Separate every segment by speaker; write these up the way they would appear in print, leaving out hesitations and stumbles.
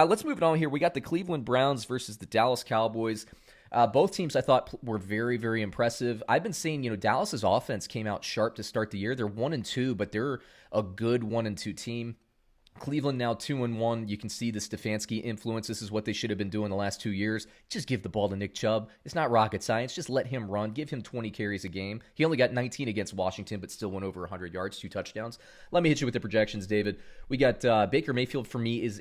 Speaker 1: Let's move it on here. We got the Cleveland Browns versus the Dallas Cowboys. Both teams I thought were very, very impressive. I've been seeing, Dallas's offense came out sharp to start the year. They're 1-2, but they're a good 1-2 team. Cleveland now 2-1. You can see the Stefanski influence. This is what they should have been doing the last 2 years. Just give the ball to Nick Chubb. It's not rocket science. Just let him run. Give him 20 carries a game. He only got 19 against Washington, but still went over 100 yards, 2 touchdowns. Let me hit you with the projections, David. We got Baker Mayfield for me is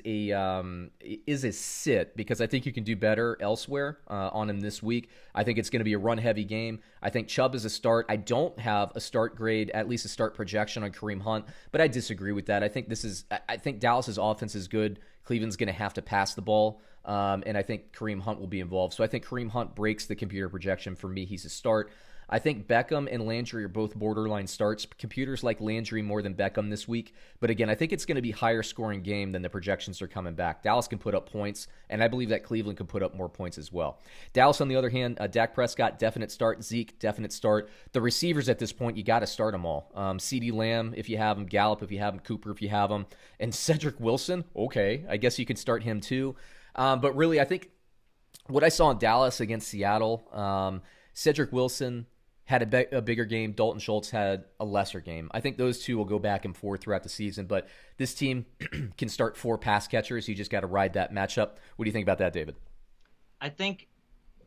Speaker 1: a sit because I think you can do better elsewhere on him this week. I think it's going to be a run-heavy game. I think Chubb is a start. I don't have a start grade, at least a start projection on Kareem Hunt, but I disagree with that. I think Dallas's offense is good. Cleveland's going to have to pass the ball, and I think Kareem Hunt will be involved. So I think Kareem Hunt breaks the computer projection. For me, he's a start. I think Beckham and Landry are both borderline starts. Computers like Landry more than Beckham this week. But again, I think it's going to be higher scoring game than the projections are coming back. Dallas can put up points, and I believe that Cleveland can put up more points as well. Dallas, on the other hand, Dak Prescott, definite start. Zeke, definite start. The receivers at this point, you got to start them all. CeeDee Lamb, if you have him. Gallup, if you have him. Cooper, if you have him. And Cedrick Wilson, okay, I guess you could start him too. But really, I think what I saw in Dallas against Seattle, Cedrick Wilson had a bigger game. Dalton Schultz had a lesser game. I think those two will go back and forth throughout the season, but this team can start 4 pass catchers. You just got to ride that matchup. What do you think about that, David?
Speaker 2: I think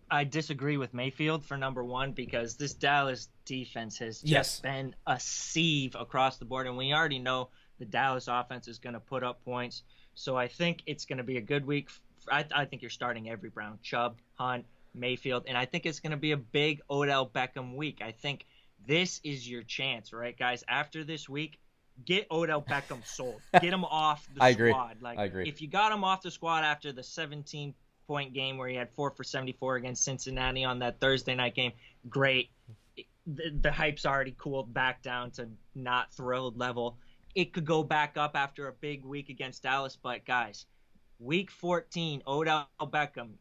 Speaker 2: I disagree with Mayfield for number one because this Dallas defense has just been a sieve across the board, and we already know the Dallas offense is going to put up points. So I think it's going to be a good week. I think you're starting every Brown. Chubb, Hunt, Mayfield, and I think it's going to be a big Odell Beckham week. I think this is your chance, right, guys? After this week, get Odell Beckham sold. Get him off the squad.
Speaker 1: I agree.
Speaker 2: If you got him off the squad after the 17-point game where he had 4 for 74 against Cincinnati on that Thursday night game, great. The hype's already cooled back down to not thrilled level. It could go back up after a big week against Dallas, but guys, week 14, Odell Beckham,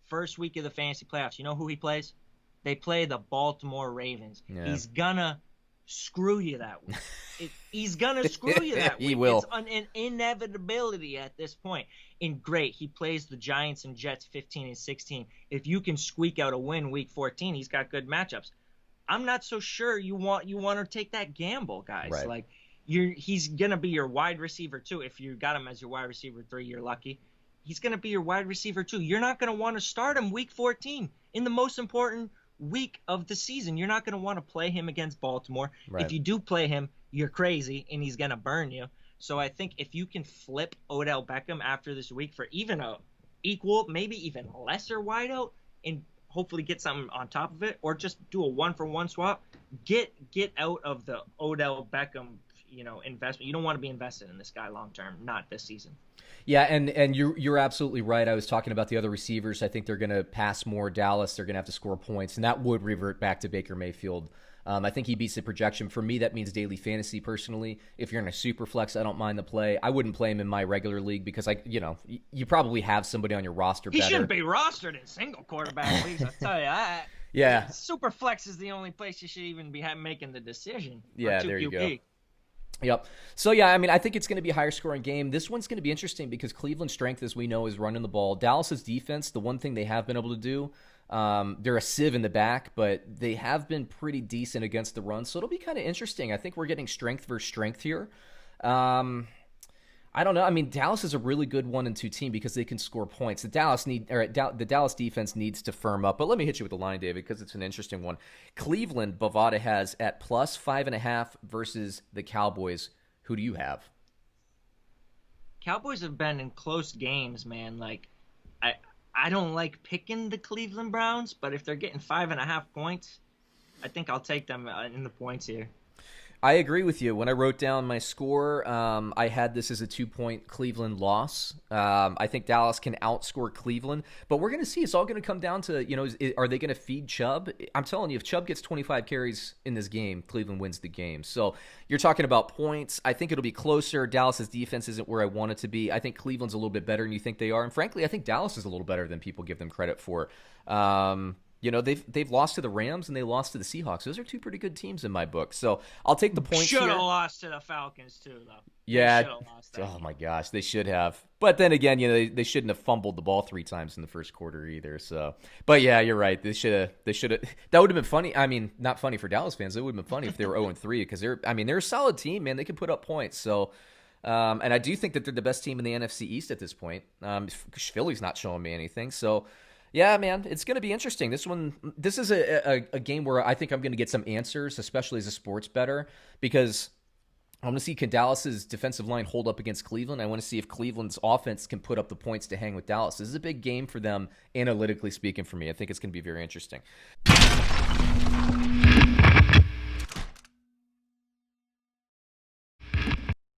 Speaker 2: first week of the fantasy playoffs. You know who he plays? They play the Baltimore Ravens. Yeah. He's gonna screw you that week. He's gonna screw you that week.
Speaker 1: He will.
Speaker 2: It's an inevitability at this point. And great, he plays the Giants and Jets 15 and 16. If you can squeak out a win week 14, he's got good matchups. I'm not so sure you want to take that gamble, guys.
Speaker 1: Right.
Speaker 2: Like he's gonna be your wide receiver too. If you got him as your wide receiver 3, you're lucky. He's going to be your wide receiver too. You're not going to want to start him week 14 in the most important week of the season. You're not going to want to play him against Baltimore. Right. If you do play him, you're crazy and he's going to burn you. So I think if you can flip Odell Beckham after this week for even a equal, maybe even lesser wideout and hopefully get something on top of it, or just do a 1-for-1 swap, get out of the Odell Beckham, investment. You don't want to be invested in this guy long term, not this season.
Speaker 1: Yeah, and you're absolutely right. I was talking about the other receivers. I think they're going to pass more. Dallas, they're going to have to score points, and that would revert back to Baker Mayfield. I think he beats the projection. For me, that means daily fantasy personally. If you're in a super flex, I don't mind the play. I wouldn't play him in my regular league because you probably have somebody on your roster better.
Speaker 2: He shouldn't be rostered in single quarterback leagues, I'll tell you that.
Speaker 1: Yeah.
Speaker 2: Super flex is the only place you should even be making the decision.
Speaker 1: Yeah, there you go. Yep. So, yeah, I mean, I think it's going to be a higher scoring game. This one's going to be interesting because Cleveland's strength, as we know, is running the ball. Dallas's defense, the one thing they have been able to do, they're a sieve in the back, but they have been pretty decent against the run. So it'll be kind of interesting. I think we're getting strength versus strength here. I don't know. I mean, Dallas is a really good 1-2 team because they can score points. The Dallas defense needs to firm up. But let me hit you with the line, David, because it's an interesting one. Cleveland, Bovada has at plus 5.5 versus the Cowboys. Who do you have?
Speaker 2: Cowboys have been in close games, man. Like, I don't like picking the Cleveland Browns, but if they're getting 5.5 points, I think I'll take them in the points here.
Speaker 1: I agree with you. When I wrote down my score, I had this as a 2-point Cleveland loss. I think Dallas can outscore Cleveland, but we're going to see. It's all going to come down to, are they going to feed Chubb? I'm telling you, if Chubb gets 25 carries in this game, Cleveland wins the game. So you're talking about points. I think it'll be closer. Dallas's defense isn't where I want it to be. I think Cleveland's a little bit better than you think they are. And frankly, I think Dallas is a little better than people give them credit for. You know, they've lost to the Rams and they lost to the Seahawks. Those are two pretty good teams in my book. So I'll take the points here.
Speaker 2: Should have lost to the Falcons too, though.
Speaker 1: Yeah. Oh my gosh, they should have. But then again, you know, they shouldn't have fumbled the ball 3 times in the first quarter either. So, but yeah, you're right. They should have. That would have been funny. I mean, not funny for Dallas fans. It would have been funny if they were 0-3 because they're a solid team, man. They can put up points. So. And I do think that they're the best team in the NFC East at this point. Philly's not showing me anything. So, yeah, man, it's going to be interesting. This is a game where I think I'm going to get some answers, especially as a sports bettor, because I want to see, can Dallas's defensive line hold up against Cleveland? I want to see if Cleveland's offense can put up the points to hang with Dallas. This is a big game for them, analytically speaking, for me. I think it's going to be very interesting.